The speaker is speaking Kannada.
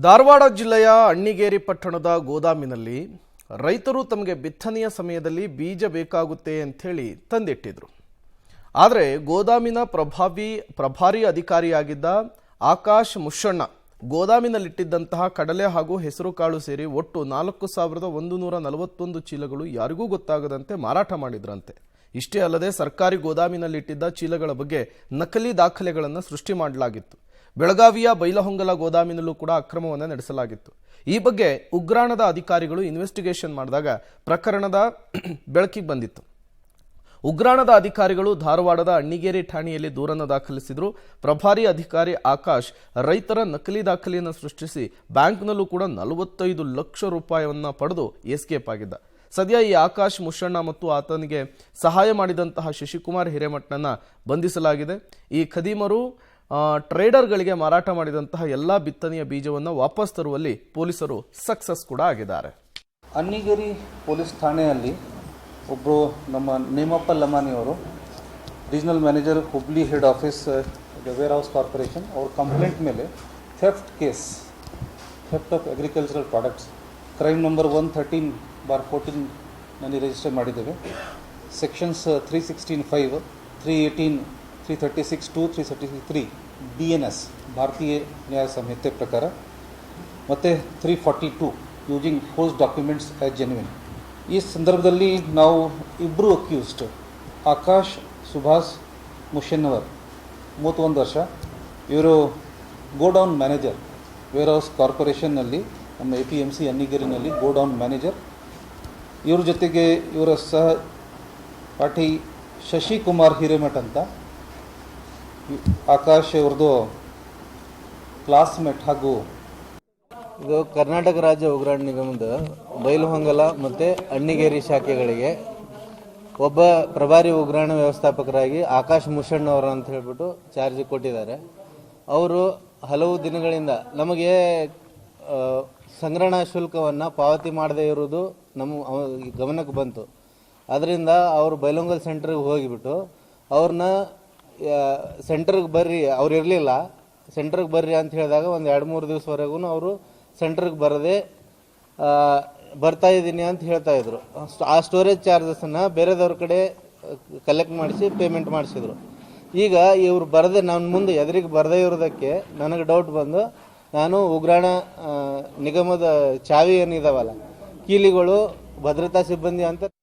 ಧಾರವಾಡ ಜಿಲ್ಲೆಯ ಅಣ್ಣಿಗೇರಿ ಪಟ್ಟಣದ ಗೋದಾಮಿನಲ್ಲಿ ರೈತರು ತಮಗೆ ಬಿತ್ತನೆಯ ಸಮಯದಲ್ಲಿ ಬೀಜ ಬೇಕಾಗುತ್ತೆ ಅಂಥೇಳಿ ತಂದಿಟ್ಟಿದ್ರು. ಆದರೆ ಗೋದಾಮಿನ ಪ್ರಭಾರಿ ಅಧಿಕಾರಿಯಾಗಿದ್ದ ಆಕಾಶ್ ಮುಷಣ್ಣ ಗೋದಾಮಿನಲ್ಲಿಟ್ಟಿದ್ದಂತಹ ಕಡಲೆ ಹಾಗೂ ಹೆಸರುಕಾಳು ಸೇರಿ ಒಟ್ಟು 4141 ಚೀಲಗಳು ಯಾರಿಗೂ ಗೊತ್ತಾಗದಂತೆ ಮಾರಾಟ ಮಾಡಿದ್ರಂತೆ. ಇಷ್ಟೇ ಅಲ್ಲದೆ ಸರ್ಕಾರಿ ಗೋದಾಮಿನಲ್ಲಿಟ್ಟಿದ್ದ ಚೀಲಗಳ ಬಗ್ಗೆ ನಕಲಿ ದಾಖಲೆಗಳನ್ನು ಸೃಷ್ಟಿ ಮಾಡಲಾಗಿತ್ತು. ಬೆಳಗಾವಿಯ ಬೈಲಹೊಂಗಲ ಗೋದಾಮಿನಲ್ಲೂ ಕೂಡ ಅಕ್ರಮವನ್ನು ನಡೆಸಲಾಗಿತ್ತು. ಈ ಬಗ್ಗೆ ಉಗ್ರಾಣದ ಅಧಿಕಾರಿಗಳು ಇನ್ವೆಸ್ಟಿಗೇಷನ್ ಮಾಡಿದಾಗ ಪ್ರಕರಣದ ಬೆಳಕಿಗೆ ಬಂದಿತ್ತು. ಉಗ್ರಾಣದ ಅಧಿಕಾರಿಗಳು ಧಾರವಾಡದ ಅಣ್ಣಿಗೇರಿ ಠಾಣೆಯಲ್ಲಿ ದೂರನ್ನು ದಾಖಲಿಸಿದ್ರು. ಪ್ರಭಾರಿ ಅಧಿಕಾರಿ ಆಕಾಶ್ ರೈತರ ನಕಲಿ ದಾಖಲೆಯನ್ನು ಸೃಷ್ಟಿಸಿ ಬ್ಯಾಂಕ್ನಲ್ಲೂ ಕೂಡ 45 ಲಕ್ಷ ರೂಪಾಯಿಯನ್ನು ಪಡೆದು ಎಸ್ಕೇಪ್ ಆಗಿದ್ದ. ಸದ್ಯ ಈ ಆಕಾಶ್ ಮುಷಣ್ಣ ಮತ್ತು ಆತನಿಗೆ ಸಹಾಯ ಮಾಡಿದಂತಹ ಶಶಿಕುಮಾರ್ ಹಿರೇಮಠನನ್ನ ಬಂಧಿಸಲಾಗಿದೆ. ಈ ಖದೀಮರು ಟ್ರೇಡರ್ಗಳಿಗೆ ಮಾರಾಟ ಮಾಡಿದಂತಹ ಎಲ್ಲಾ ಬಿತ್ತನೆಯ ಬೀಜವನ್ನು ವಾಪಸ್ ತರುವಲ್ಲಿ ಪೊಲೀಸರು ಸಕ್ಸಸ್ ಕೂಡ ಆಗಿದ್ದಾರೆ. ಅಣ್ಣಿಗೇರಿ ಪೊಲೀಸ್ ಠಾಣೆಯಲ್ಲಿ ಒಬ್ಬರು ನಮ್ಮ ನೇಮಪ್ಪ ಲಮಾನಿಯವರು, regional manager Hubli head office warehouse corporation, ಅವ್ರ ಕಂಪ್ಲೇಂಟ್ ಮೇಲೆ theft case, theft of agricultural products, crime number 113/14 ನಲ್ಲಿ ರಿಜಿಸ್ಟರ್ ಮಾಡಿದ್ದೇವೆ. ಸೆಕ್ಷನ್ಸ್ 316(5), 318, 336(2), 333 BNS ಭಾರತೀಯ ನ್ಯಾಯ ಸಂಹಿತೆ ಪ್ರಕಾರ, ಮತ್ತು 342 ಯೂಸಿಂಗ್ ಫೋಲ್ಸ್ ಡಾಕ್ಯುಮೆಂಟ್ಸ್ ಆಸ್ ಜೆನ್ಯೂನ್. ಈ ಸಂದರ್ಭದಲ್ಲಿ ನಾವು ಇಬ್ಬರು ಅಕ್ಯೂಸ್ಡ್, ಆಕಾಶ್ ಸುಭಾಷ್ ಮುಷಣ್ಣವರ್ 31 ವರ್ಷ, ಇವರು ಗೋಡೌನ್ ಮ್ಯಾನೇಜರ್, ವೇರ್ ಹೌಸ್ ಕಾರ್ಪೊರೇಷನ್ನಲ್ಲಿ ನಮ್ಮ APMC ಅಣ್ಣಿಗೇರಿನಲ್ಲಿ ಗೋಡೌನ್ ಮ್ಯಾನೇಜರ್. ಇವ್ರ ಜೊತೆಗೆ ಇವರ ಸಹ ಪಾಠಿ ಶಶಿಕುಮಾರ್ ಹಿರೇಮಠ ಅಂತ, ಆಕಾಶ್ ಅವ್ರದ್ದು ಕ್ಲಾಸ್ಮೇಟ್. ಹಾಗೂ ಇದು ಕರ್ನಾಟಕ ರಾಜ್ಯ ಉಗ್ರಾಣ ನಿಗಮದ ಬೈಲಹೊಂಗಲ ಮತ್ತು ಅಣ್ಣಿಗೇರಿ ಶಾಖೆಗಳಿಗೆ ಒಬ್ಬ ಪ್ರಭಾರಿ ಉಗ್ರಾಣ ವ್ಯವಸ್ಥಾಪಕರಾಗಿ ಆಕಾಶ್ ಮುಷಣ್ಣ ಅವರು ಅಂತ ಹೇಳ್ಬಿಟ್ಟು ಚಾರ್ಜ್ ಕೊಟ್ಟಿದ್ದಾರೆ. ಅವರು ಹಲವು ದಿನಗಳಿಂದ ನಮಗೆ ಸಂಗ್ರಹಣಾ ಶುಲ್ಕವನ್ನು ಪಾವತಿ ಮಾಡದೇ ಇರುವುದು ನಮ್ಮ ಗಮನಕ್ಕೆ ಬಂತು. ಅದರಿಂದ ಅವರು ಬೈಲಹೊಂಗಲ ಸೆಂಟರ್ಗೆ ಹೋಗಿಬಿಟ್ಟು ಅವ್ರನ್ನ ಸೆಂಟರ್ಗೆ ಬರ್ರಿ, ಅವ್ರು ಇರಲಿಲ್ಲ, ಸೆಂಟರ್ಗೆ ಬರ್ರಿ ಅಂತ ಹೇಳಿದಾಗ ಒಂದು 2-3 ದಿವಸವರೆಗೂ ಅವರು ಸೆಂಟರ್ಗೆ ಬರದೆ ಬರ್ತಾ ಇದ್ದೀನಿ ಅಂತ ಹೇಳ್ತಾ ಇದ್ರು. ಆ ಸ್ಟೋರೇಜ್ ಚಾರ್ಜಸ್ಸನ್ನು ಬೇರೆದವ್ರ ಕಡೆ ಕಲೆಕ್ಟ್ ಮಾಡಿಸಿ ಪೇಮೆಂಟ್ ಮಾಡಿಸಿದ್ರು. ಈಗ ಇವರು ಬರದೆ ನನ್ನ ಮುಂದೆ ಎದುರಿಗೆ ಬರದೇ ಇರೋದಕ್ಕೆ ನನಗೆ ಡೌಟ್ ಬಂದು ನಾನು ಉಗ್ರಾಣ ನಿಗಮದ ಚಾವಿ ಏನಿದಾವಲ್ಲ, ಕೀಲಿಗಳು, ಭದ್ರತಾ ಸಿಬ್ಬಂದಿ ಅಂತ